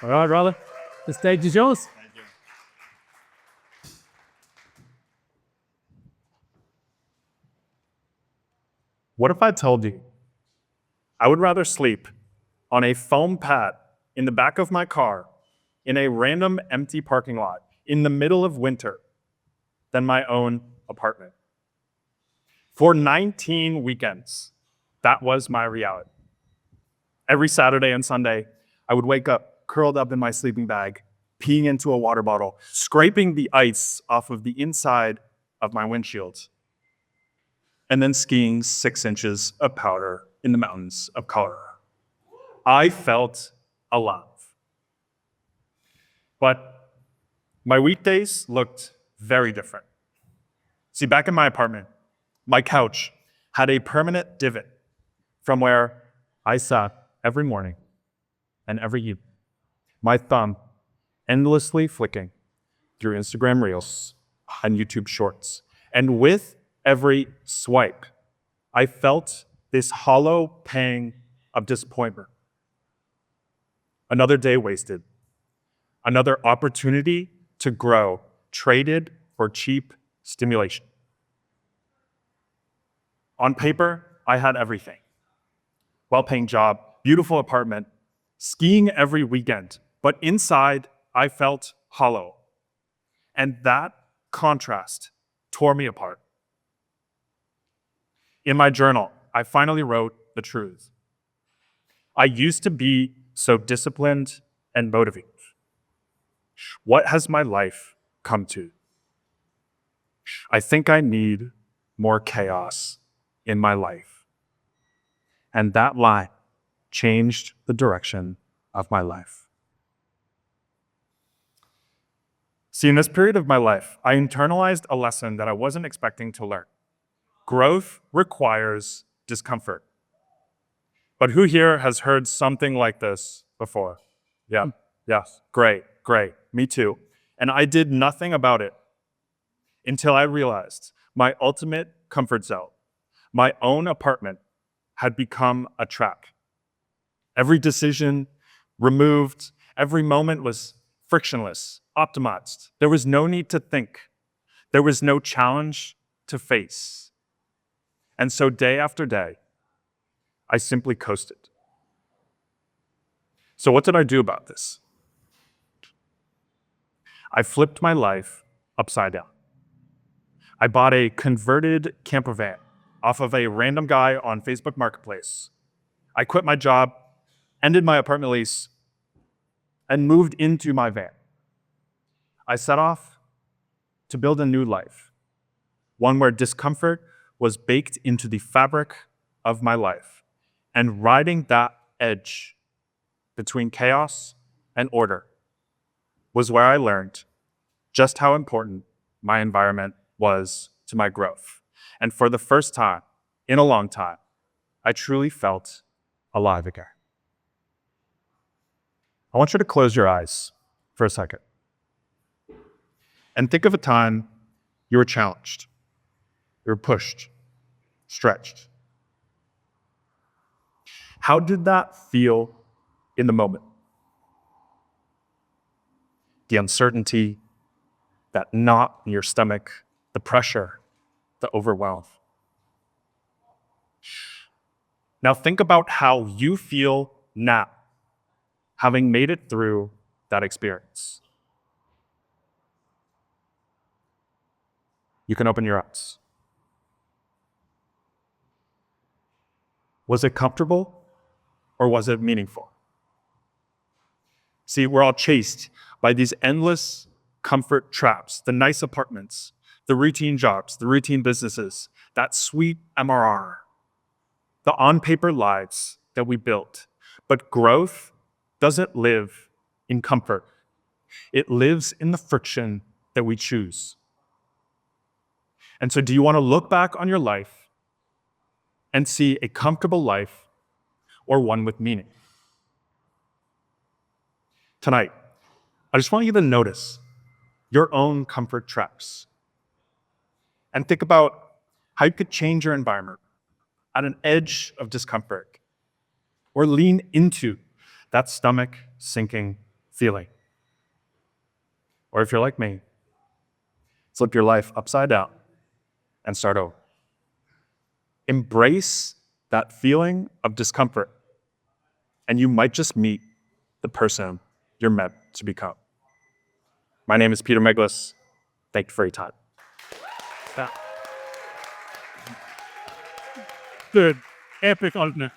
All right, brother. The stage is yours. Thank you. What if I told you I would rather sleep on a foam pad in the back of my car in a random empty parking lot in the middle of winter than my own apartment? For 19 weekends, that was my reality. Every Saturday and Sunday, I would wake up curled up in my sleeping bag, peeing into a water bottle, scraping the ice off of the inside of my windshield, and then skiing 6 inches of powder in the mountains of Colorado. I felt alive. But my weekdays looked very different. See, back in my apartment, my couch had a permanent divot from where I sat every morning and every evening, my thumb endlessly flicking through Instagram Reels and YouTube Shorts. And with every swipe, I felt this hollow pang of disappointment. Another day wasted. Another opportunity to grow, traded for cheap stimulation. On paper, I had everything. Well-paying job, beautiful apartment, skiing every weekend, but inside, I felt hollow. And that contrast tore me apart. In my journal, I finally wrote the truth. I used to be so disciplined and motivated. What has my life come to? I think I need more chaos in my life. And that line changed the direction of my life. See, in this period of my life, I internalized a lesson that I wasn't expecting to learn. Growth requires discomfort. But who here has heard something like this before? Yeah, yes, great, me too. And I did nothing about it until I realized my ultimate comfort zone, my own apartment, had become a trap. Every decision removed, every moment was frictionless, optimized. There was no need to think. There was no challenge to face. And so day after day, I simply coasted. So what did I do about this? I flipped my life upside down. I bought a converted camper van off of a random guy on Facebook Marketplace. I quit my job, ended my apartment lease, and moved into my van. I set off to build a new life, one where discomfort was baked into the fabric of my life, and riding that edge between chaos and order was where I learned just how important my environment was to my growth. And for the first time in a long time, I truly felt alive again. I want you to close your eyes for a second and think of a time you were challenged, you were pushed, stretched. How did that feel in the moment? The uncertainty, that knot in your stomach, the pressure, the overwhelm. Now think about how you feel now, having made it through that experience. You can open your eyes. Was it comfortable or was it meaningful? See, we're all chased by these endless comfort traps, the nice apartments, the routine jobs, the routine businesses, that sweet MRR, the on-paper lives that we built. But growth doesn't live in comfort. It lives in the friction that we choose. And so do you want to look back on your life and see a comfortable life or one with meaning? Tonight, I just want you to notice your own comfort traps and think about how you could change your environment at an edge of discomfort or lean into that stomach sinking feeling. Or if you're like me, flip your life upside down and start over. Embrace that feeling of discomfort, and you might just meet the person you're meant to become. My name is Peter Meglis. Thank you for your time. Good. Epic, Altner.